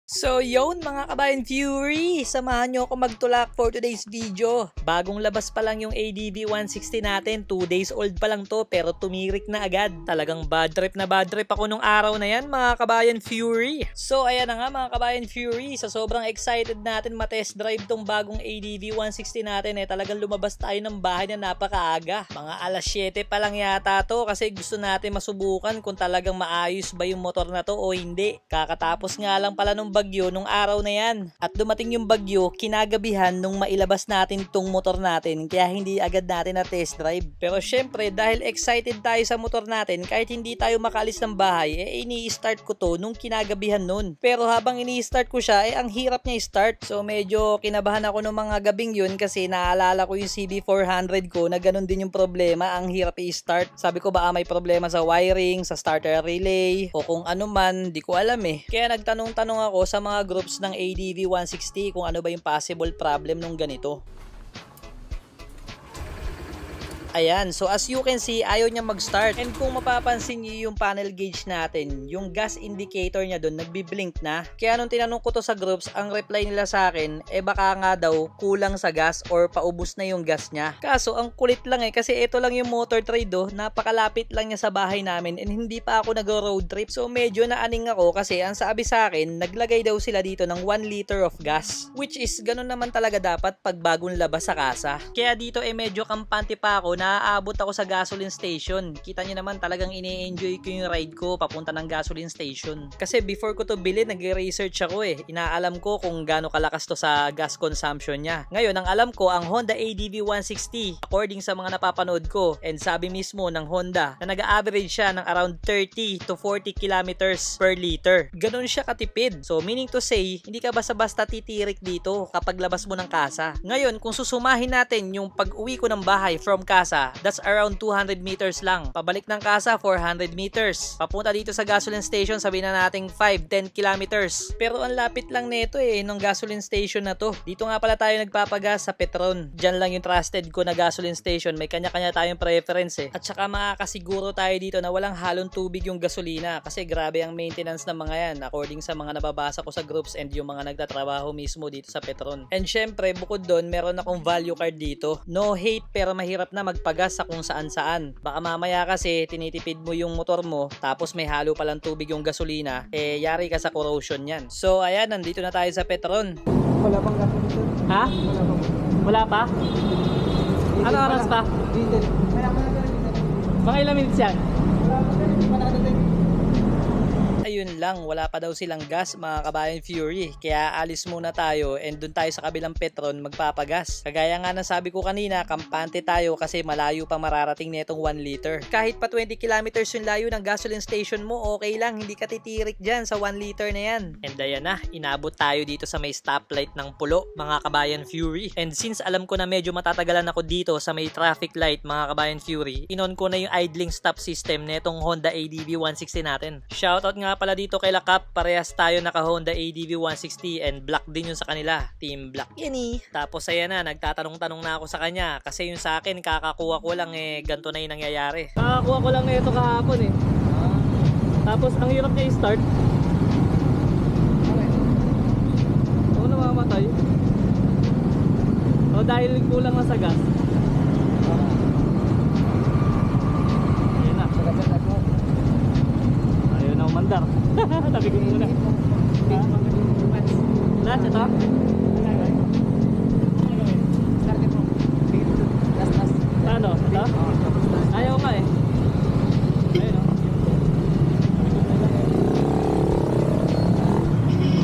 So yun mga kabayan Fury, samahan nyo ako magtulak for today's video. Bagong labas pa lang yung ADV 160 natin, 2 days old pa lang to pero tumirik na agad. Talagang bad trip ako nung araw na yan mga kabayan Fury. So ayan na nga mga kabayan Fury, sa sobrang excited natin matest drive tong bagong ADV 160 natin talagang lumabas tayo ng bahay na napakaaga. Mga alas 7 pa lang yata to kasi gusto natin masubukan kung talagang maayos ba yung motor na to o hindi. Kakatapos nga lang pala nung bagyo nung araw na yan. At dumating yung bagyo kinagabihan nung mailabas natin tong motor natin kaya hindi agad natin na test drive. Pero syempre dahil excited tayo sa motor natin kahit hindi tayo makaalis ng bahay ini-start ko to nung kinagabihan nun. Pero habang ini-start ko siya ang hirap niya i-start. So medyo kinabahan ako nung mga gabing yun kasi naalala ko yung CB400 ko na ganun din yung problema, ang hirap i-start. Sabi ko baka may problema sa wiring, sa starter relay o kung ano man, di ko alam Kaya nagtanong-tanong ako sa mga groups ng ADV 160 kung ano ba yung possible problem nung ganito. Ayan, so as you can see, ayaw niya mag-start. And kung mapapansin niyo yung panel gauge natin, yung gas indicator niya doon, nagbi-blink na. Kaya nung tinanong ko to sa groups, ang reply nila sa akin, baka nga daw kulang sa gas or paubos na yung gas niya. Kaso, ang kulit lang kasi ito lang yung motor trade napakalapit lang niya sa bahay namin and hindi pa ako nag-road trip. So medyo naaning ako kasi ang sabi sa akin, naglagay daw sila dito ng 1 liter of gas. Which is, ganun naman talaga dapat pag bagong labas sa kasa. Kaya dito medyo kampante pa ako naaabot ako sa gasoline station. Kita nyo naman talagang ini-enjoy ko yung ride ko papunta ng gasoline station. Kasi before ko to bilhin, nag-research ako Inaalam ko kung gaano kalakas to sa gas consumption niya. Ngayon, ang alam ko, ang Honda ADV 160, according sa mga napapanood ko, and sabi mismo ng Honda, na nag-average siya ng around 30 to 40 kilometers per liter. Ganon siya katipid. So, meaning to say, hindi ka basta-basta titirik dito kapag labas mo ng kasa. Ngayon, kung susumahin natin yung pag-uwi ko ng bahay from kasa, that's around 200 meters lang. Pabalik ng kasa, 400 meters. Papunta dito sa gasoline station, sabihin na nating 5-10 kilometers. Pero ang lapit lang nito nung gasoline station na to. Dito nga pala tayo nagpapagas sa Petron. Diyan lang yung trusted ko na gasoline station. May kanya-kanya tayong preference At saka makakasiguro tayo dito na walang halong tubig yung gasolina kasi grabe ang maintenance ng mga yan according sa mga nababasa ko sa groups and yung mga nagtatrabaho mismo dito sa Petron. And syempre, bukod doon, meron akong value card dito. No hate pero mahirap na magpagas sa kung saan-saan. Baka mamaya kasi tinitipid mo yung motor mo tapos may halo palang tubig yung gasolina, yari ka sa corrosion yan. So ayan, nandito na tayo sa Petron. Wala pang gasolina. Ha? Wala pang. Wala pa? Ano oras pa? Mga ilang minutes yan? Ayun lang, wala pa daw silang gas mga kabayan Fury. Kaya alis muna tayo and dun tayo sa kabilang Petron magpapagas. Kagaya nga na sabi ko kanina, kampante tayo kasi malayo pa mararating netong 1 liter. Kahit pa 20 kilometers yung layo ng gasoline station mo, okay lang, hindi ka titirik dyan sa 1 liter na yan. And ayan na, inabot tayo dito sa may stoplight ng Pulo mga kabayan Fury. And since alam ko na medyo matatagalan ako dito sa may traffic light mga kabayan Fury, inon ko na yung idling stop system netong Honda ADV 160 natin. Shoutout nga pala dito kay Lakap, parehas tayo naka Honda ADV 160 and black din yun sa kanila, team black yan Tapos ayan na, nagtatanong-tanong na ako sa kanya kasi yung sa akin kakakuha ko lang ganito na yung nangyayari. Kakakuha ko lang ito kahapon Tapos ang hirap niya i-start. Oo, namamatay. O dahil kulang na sa gas. Mandar. Tabi ko muna. Lahat ito? Ano? Ito? Ayaw nga Ayun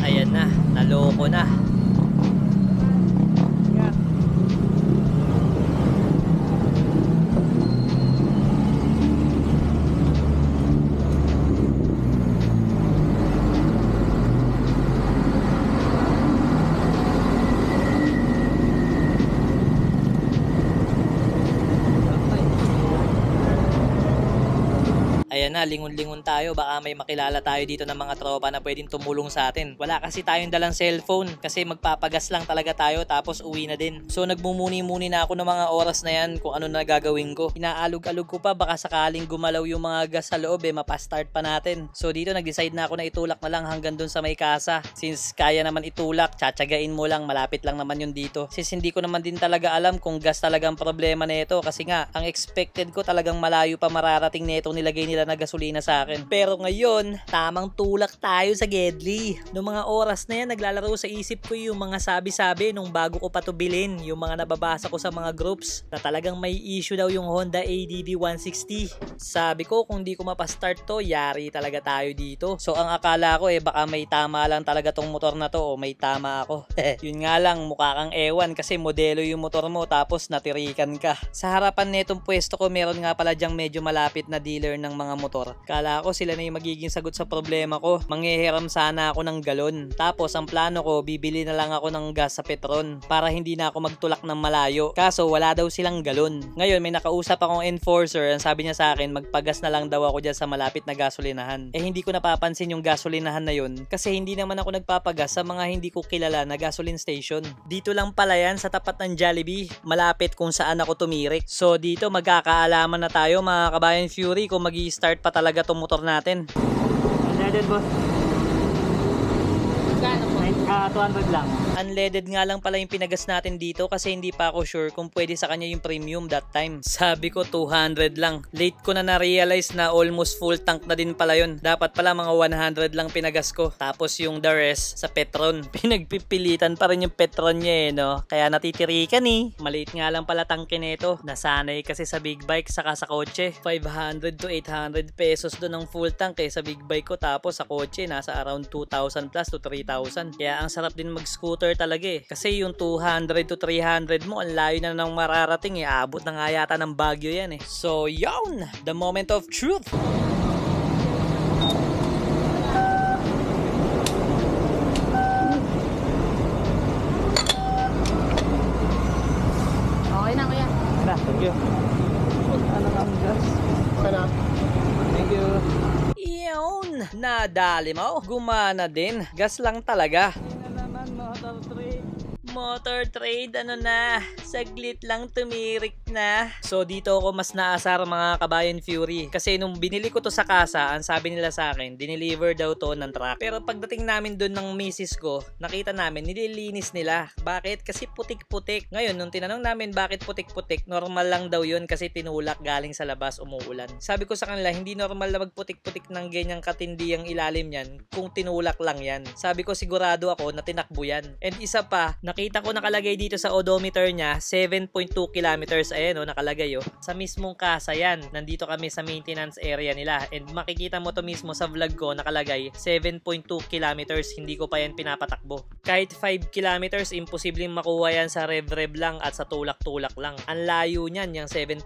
Ayan na. Naloko na. Ayan na, lingon-lingon tayo. Baka may makilala tayo dito ng mga tropa na pwedeng tumulong sa atin. Wala kasi tayong dalang cellphone kasi magpapagas lang talaga tayo tapos uwi na din. So nagmumuni-muni na ako ng mga oras na yan kung ano na gagawin ko. Inaalog-alog ko pa baka sakaling gumalaw yung mga gas sa loob mapastart pa natin. So dito nag-decide na ako na itulak na lang hanggang dun sa may kasa. Since kaya naman itulak, tsatsagain mo lang, malapit lang naman yun dito. Since hindi ko naman din talaga alam kung gas talagang problema nito kasi nga ang expected ko talagang malayo pa mararating nitong nilagay nila na gasolina sa akin. Pero ngayon, tamang tulak tayo sa Gedli. Noong mga oras na yan, naglalaro sa isip ko yung mga sabi-sabi nung bago ko pa to bilhin, yung mga nababasa ko sa mga groups na talagang may issue daw yung Honda ADV 160. Sabi ko kung di ko mapastart to, yari talaga tayo dito. So ang akala ko baka may tama lang talaga tong motor na to o may tama ako. Yun nga lang, mukha kang ewan kasi modelo yung motor mo tapos natirikan ka. Sa harapan netong pwesto ko, meron nga pala dyang medyo malapit na dealer ng mga motor. Kala ko sila na yung magiging sagot sa problema ko. Manghihiram sana ako ng galon. Tapos ang plano ko, bibili na lang ako ng gas sa Petron para hindi na ako magtulak ng malayo. Kaso wala daw silang galon. Ngayon may nakausap akong enforcer. Ang sabi niya sa akin, magpagas na lang daw ako dyan sa malapit na gasolinahan. Hindi ko napapansin yung gasolinahan na yun kasi hindi naman ako nagpapagas sa mga hindi ko kilala na gasoline station. Dito lang pala yan sa tapat ng Jollibee, malapit kung saan ako tumirik. So dito magkakaalaman na tayo mga kabayan Fury kung magi-start pa talaga tong motor natin. Unleaded boss. Magkano po? 200 lang. Unleaded nga lang pala yung pinagas natin dito kasi hindi pa ako sure kung pwede sa kanya yung premium that time. Sabi ko 200 lang. Late ko na na-realize na almost full tank na din pala yun. Dapat pala mga 100 lang pinagas ko. Tapos yung the rest sa Petron. Pinagpipilitan pa rin yung Petron niya no? Kaya natitirikan Maliit nga lang pala tangke nito. Nasanay kasi sa big bike saka sa kotse. 500 to 800 pesos doon ang full tank sa big bike ko. Tapos sa kotse nasa around 2,000 plus to 3,000. Kaya ang sarap din mag-scooter talaga kasi yung 200 to 300 mo ang layo na nang mararating abot na nga yata ng Baguio yan So yun, the moment of truth. Okay na kuya. Thank you. Ano ang gas? Thank you. Yun, nadali mo. Gumana din. Gas lang talaga. Motor trade, ano na, saglit lang tumirik na. So dito ako mas naasar mga kabayan Fury. Kasi nung binili ko to sa kasa, ang sabi nila sa akin, dineliver daw to ng truck. Pero pagdating namin doon ng misis ko, nakita namin, nililinis nila. Bakit? Kasi putik-putik. Ngayon, nung tinanong namin bakit putik-putik, normal lang daw yun kasi tinulak galing sa labas, umuulan. Sabi ko sa kanila, hindi normal na magputik-putik ng ganyang katindi ang ilalim yan kung tinulak lang yan. Sabi ko sigurado ako na tinakbo yan. And isa pa, nakita ko nakalagay dito sa odometer niya 7.2 kilometers. Ayan nakalagay sa mismong kasa yan. Nandito kami sa maintenance area nila and makikita mo to mismo sa vlog ko nakalagay 7.2 kilometers. Hindi ko pa yan pinapatakbo. Kahit 5 kilometers imposibleng makuha yan sa rev-rev lang at sa tulak-tulak lang. Ang layo niyan yung 7.2.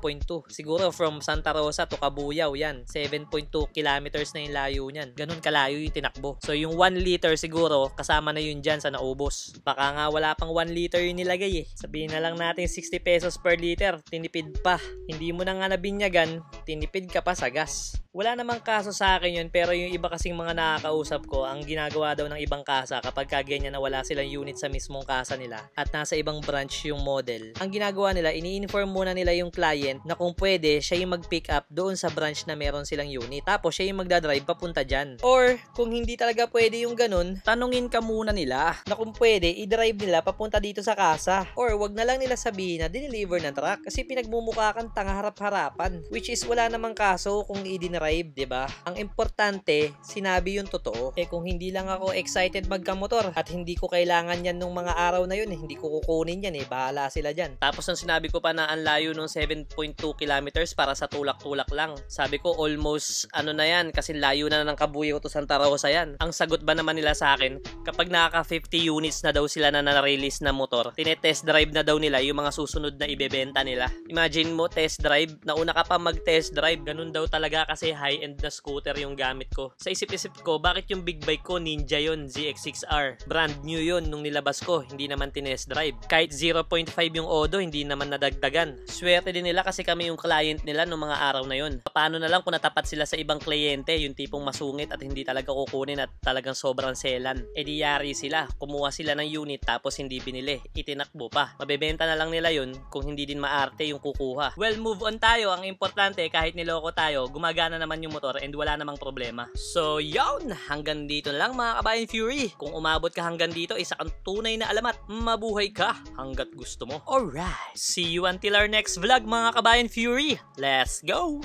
Siguro from Santa Rosa to Cabuyao yan 7.2 kilometers na yung layo niyan. Ganun kalayo yung tinakbo. So yung 1 liter siguro kasama na yun dyan sa naubos. Baka nga wala pang 1 liter yung nilagay Sabihin na lang natin 60 pesos per liter, tinipid pa. Hindi mo na nga nabinyagan, tinipid ka pa sa gas. Wala namang kaso sa akin yun, pero yung iba kasing mga nakakausap ko, ang ginagawa daw ng ibang kasa kapag ganyan na wala silang unit sa mismong kasa nila at nasa ibang branch yung model, ang ginagawa nila, ini-inform muna nila yung client na kung pwede, siya yung mag-pick up doon sa branch na meron silang unit. Tapos siya yung magdadrive papunta dyan. Or kung hindi talaga pwede yung ganun, tanungin ka muna nila na kung pwede, i-drive nila papunta dito sa kasa. Or wag na lang nila sabihin na dineliver ng truck kasi pinagmumukha kang tanga harap-harapan. Which is wala namang kaso kung i-dinerive, diba? Ang importante, sinabi yung totoo. Kung hindi lang ako excited magkamotor at hindi ko kailangan yan nung mga araw na yun, hindi ko kukunin yan bahala sila dyan. Tapos nung sinabi ko pa na ang layo nung 7.2 kilometers para sa tulak-tulak lang. Sabi ko almost ano na yan kasi layo na ng Cabuyao to Santa Rosa yan. Ang sagot ba naman nila sa akin, Kapag nakaka 50 units na daw sila na na-release na motor, tinetest drive na daw nila yung mga susunod na ibebenta nila. Imagine mo, test drive, nauna ka pa mag-test drive, ganun daw talaga kasi high-end na scooter yung gamit ko. Sa isip-isip ko, bakit yung big bike ko, Ninja yon, ZX6R. Brand new yon nung nilabas ko, hindi naman tinest drive. Kahit 0.5 yung odo, hindi naman nadagdagan. Swerte din nila kasi kami yung client nila nung mga araw na yon. Paano na lang kung natapat sila sa ibang kliyente, yung tipong masungit at hindi talaga kukunin at talagang sobrang selan. E di yari sila, kumuha sila ng unit tapos hindi binili, itinakbo pa. Mabebenta na lang nila yun kung hindi din maarte yung kukuha. Well, move on tayo. Ang importante, kahit niloko tayo, gumagana naman yung motor and wala namang problema. So, yun! Hanggang dito na lang mga kabayan Fury. Kung umabot ka hanggang dito, isa kang tunay na alamat. Mabuhay ka hanggat gusto mo. Alright! See you until our next vlog mga kabayan Fury. Let's go!